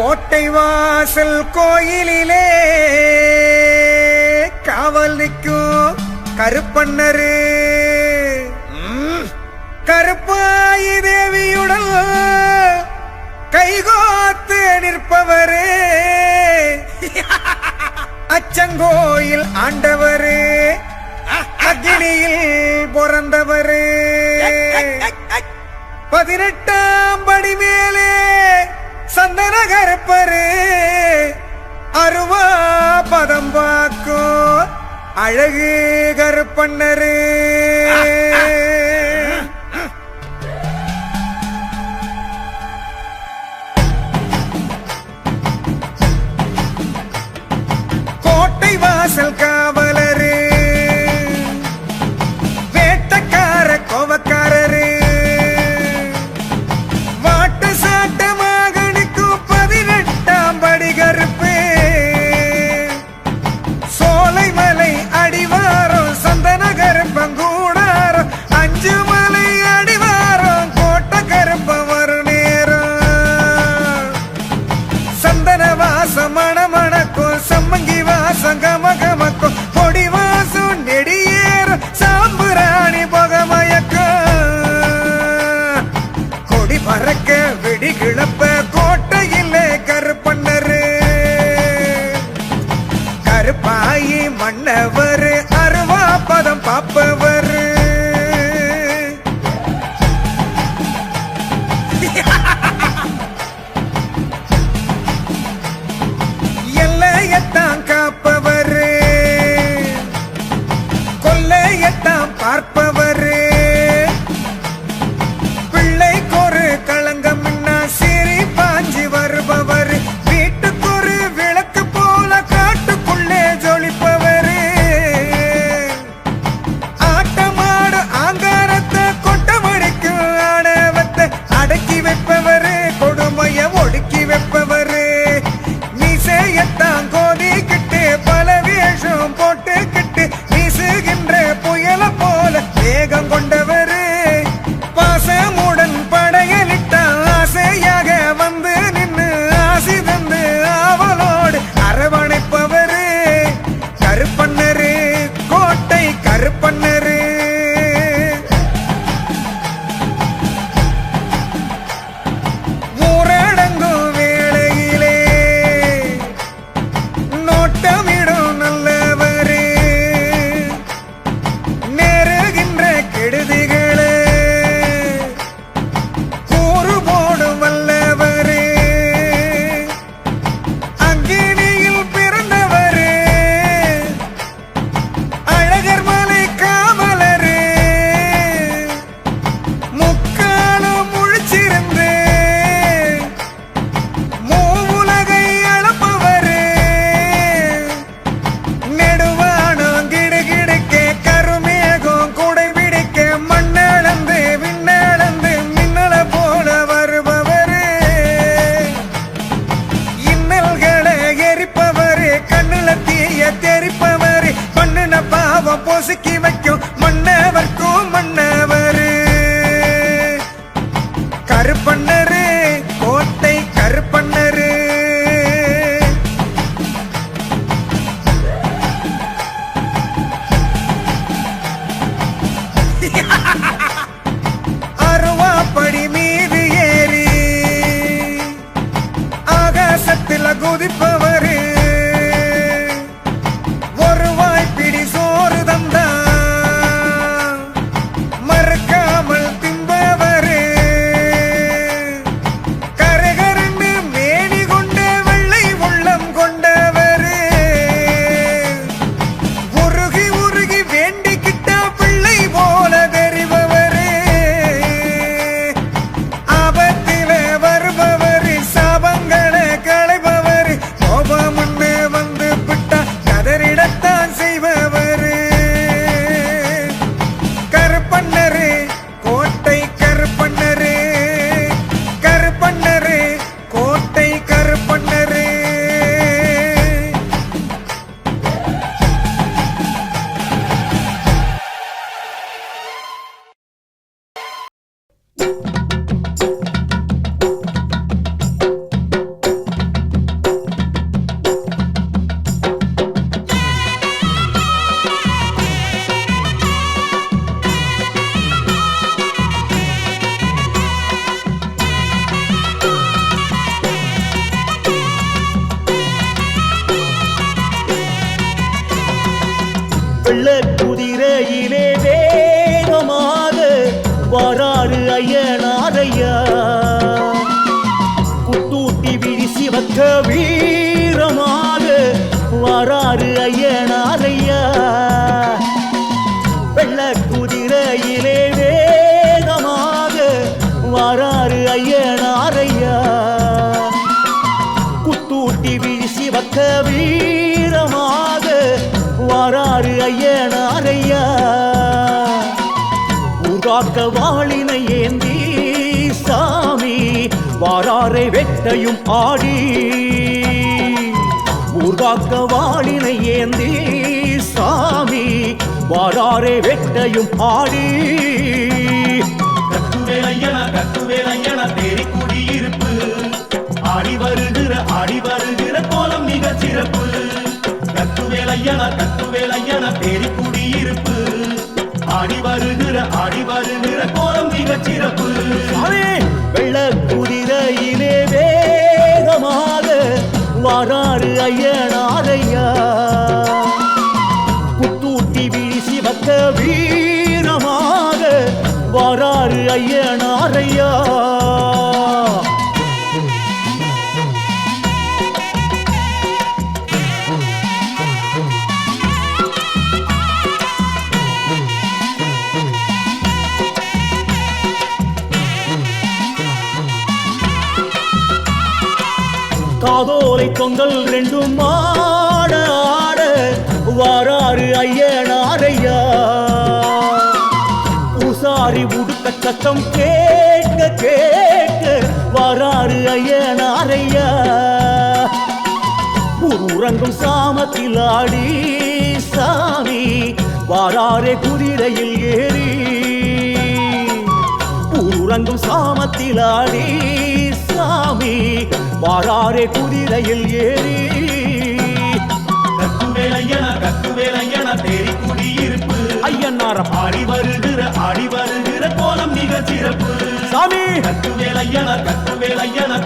கோட்டை வாசல் கோயிலிலே காவல் நிற்கும் கருப்பண்ணரு கருப்பாயி தேவியுடன் கைகோத்து நிற்பவரு அச்சங்கோயில் ஆண்டவரு அக்னியில் பிறந்தவரு 18ஆம் படி மேலே சந்தன கருப்பரு அருவா பதம் பாக்கும் அழகு கருப்பண்ணரு கோட்டை வாசல் காவலரு வேட்டக்கார கோவக்காரரு வாட்ட சாட்டமாக நிற்கும் 18ஆம் படி கருப்பு சோலைமலை அடிவாரம் சந்தன கருப்பங்கூடாரம் 5 மலை அடிவாரம் கோட்டை கருப்ப வரும் நேரம் சந்தன வாசம் மணமணக்கும் சம்மங்கி வாசம் கமகமக்கும் கொடி வாசம் நெடியேறும் சாம்புராணி புகமயக்கம் கொடி பறக்க வெடி கிளப்ப கோட்டையிலே கருப்பண்ணரு கருப்பாயி மன்னவரு அருவா பதம் பாப்பவரு எல்லையத்தான் காப்பவரு கொல்லையத்தான் பார்ப்பவரு பிள்ளைக்கொரு களங்கம் சீறி பாஞ்சி வருபவரு வீட்டுக்கொரு விளக்கு போல காட்டுக்குள்ளே ஜொலிப்பவரு ஆட்டமாடு ஆங்காரத்தை கொட்டமடிக்கு ஆணவத்தை அடக்கி வைப்பவரு கொடுமைய ஒடுக்கி வைப்பவரு மீசையத்தான் கோதிக்கிட்டு பல வேஷம் போட்டுக்கிட்டு வீசுகின்ற புயல போல வெள்ள குதிரையிலே வேகமாக வராறு ஐயனாரையா குத்தூட்டி விழிசி வக்க வீரமாக வராறு ஐயனாரையா வெள்ள குதிரையிலே வேகமாக வராறு ஐயனாரையா குத்தூட்டி விழிசி வக்க வீரமாக வராறு ஐயனாரையா ஊர்காக்க வாளினை ஏந்தி சாமி வாராரை வெட்டையும் ஆடி ஊர்காக்க வாளினை ஏந்தி சாமி வாராரை வெட்டையும் ஆடி கத்துவேலையன தேடி குடியிருப்பு ஆடி வருகிற கோலம் மிக சிறப்பு கத்துவேலையன தேடி குடியிருப்பு ஆடி வருகிற கோலம் மிக சிறப்பு வெள்ள குதிரையிலே வேகமாக வராறு ஐயனாரையா குத்தூட்டி விழிசி வக்க வீரமாக வராறு ஐயனாரையா காதோலை தொங்கல் ரெண்டும் ஆட ஆட வராறு ஐயனாரையா பூசாரி உடுக்க சத்தம் கேட்க கேட்க வராறு ஐயனாரையா உறங்கும் சாமத்தில் ஆடி சாமி வாராரே குதிரையில் ஏறி உறங்கும் சாமத்தில் ஆடி சாமி வாராரே குதிரையில் ஏறி கத்துவேலையன தேடி குடியிருப்பு ஐயனாரம் ஆடி வருகிற கோலம் மிக சிறப்பு சாமி கத்துவேலையன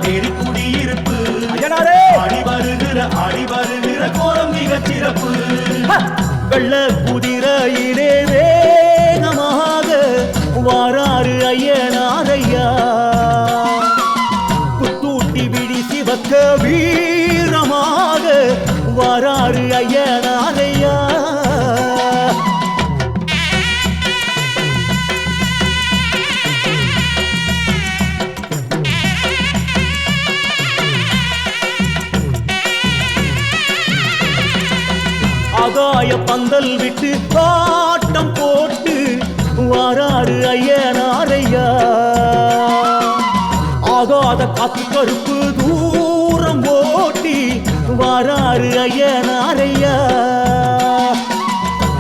தேடி குடியிருப்பு ஐயனாரே ஆடி வருகிற கோலம் மிக சிறப்பு வெள்ள குதிரையிலே வேகமாக வாராறு ஐயனாரையா குத்தூட்டி விழிசி வக்க வீரமாக வராறு ஐயனாரையா ஆகாய பந்தல் விட்டு காட்டம் போட்டு வராறு ஐயனாரையா ஆகாத காத்து கருப்பு தூரம் ஓட்டி வராறு ஐயனாரையா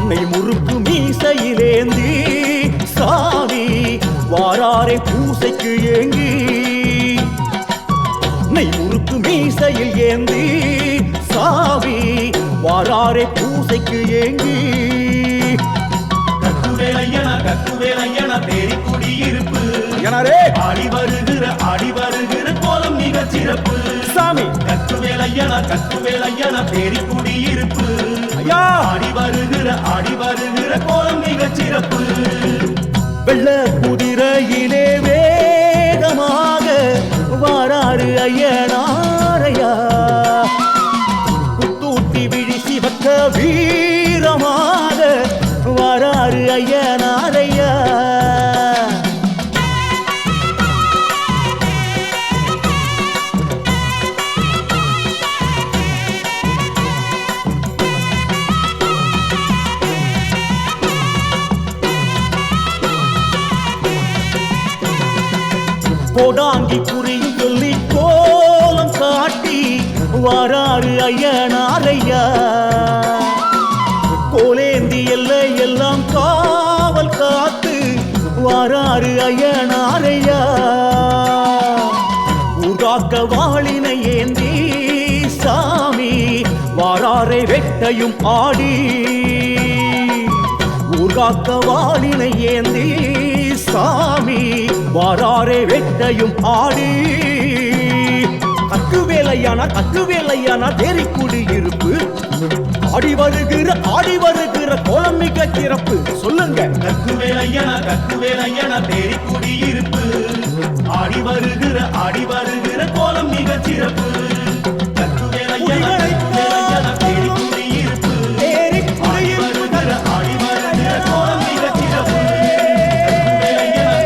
நெய் முறுக்கு மீசையிலேந்தி சாமி வாராரை பூசைக்கு ஏங்கி நெய் முறுக்கு மீசையில் ஏந்தி சாமி வாராரை பூசைக்கு ஏங்கி கத்துவேலையன தேடி குடியிருப்பு ஐயனாரே ஆடி வருகிற கோலம் மிக சிறப்பு சாமி கத்துவேலையன தேடி குடியிருப்பு ஐயா ஆடி வருகிற கோலம் மிக சிறப்பு வெள்ள குதிரையிலே வேகமாக வராறு ஐயனாரையா குத்தூட்டி விழிசி வக்க வீரமாக வராறு ஐயனாரையா கோடாங்கி குறியும் சொல்லி கோலம் காட்டி வராறு ஐயனாரையா கோலேந்தி எல்லை எல்லாம் காவல் காத்து வராறு ஐயனாரையா ஊர்காக்க வாளினை ஏந்தி சாமி வாராரை வெட்டையும் ஆடி ஊர்காக்க வாளினை ஏந்தி சாமி வாராரே வெட்டையும் ஆடி கத்துவேலையான தேரி குடியிருப்பு ஆடி வருகிற கோலம் சிறப்பு சொல்லுங்க. கக்குவேலையன தேடி குடியிருப்பு ஆடி வருகிற கோலம் மிக சிறப்பு. கக்குவேலையன தேடி குடியிருப்பு ஆடி வருகிற கோலம் மிக சிறப்பு.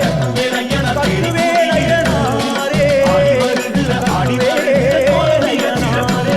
கக்குவேலையன தேடி குடியிருப்பு ஆடி வருகிற கோலம் மிக சிறப்பு.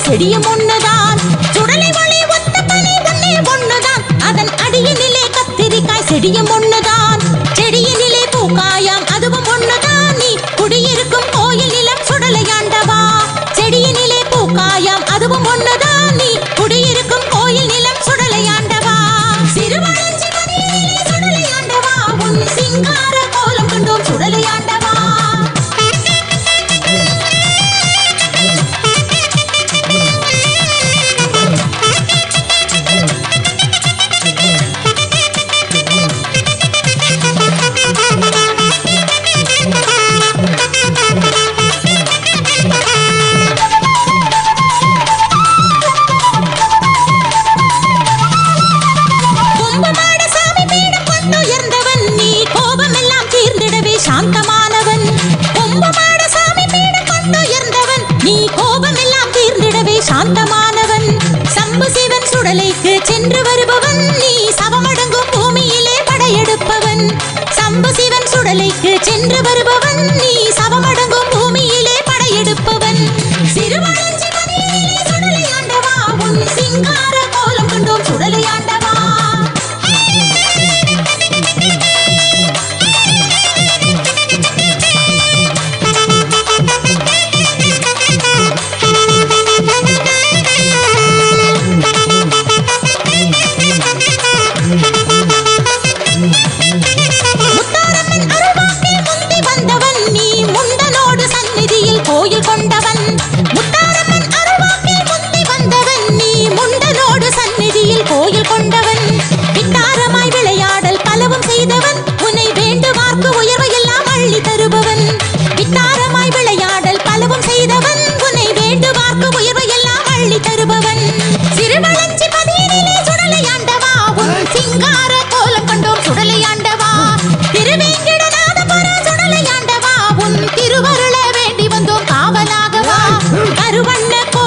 செடியும் ஒண்ணுதான், சுடலை மொழி ஒத்த பனி ஒன்னே ஒண்ணுதான், அதன் அடியினிலே கத்திரிக்காய் செடியும் ஒண்ணுதான், செடியினிலே பூக்காயாம் அதுவும் ஒண்ணுதான், நீ குடியிருக்கும் கோயில் நிலம் சுடலையாண்டவா, செடியினிலே பூக்காயாம் அதுவும் ஒண்ணுதான், நீ குடியிருக்கும் கோயில் நிலம் சுடலையாண்டவா, சிறுவளஞ்சி மணியிலே சுடலையாண்டவா, உன் சிங்கார கோலம் கண்டோம் சுடலையாண்டவா.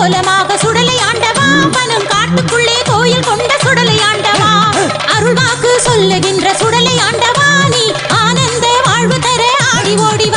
கோலமாக சுடலை ஆண்டவா பனம் காட்டுக்குள்ளே கோயில் கொண்ட சுடலை ஆண்டவா அருள்வாக்கு சொல்லுகின்ற சுடலை ஆண்டவா நீ ஆனந்த வாழ்வு தர ஆடி ஓடி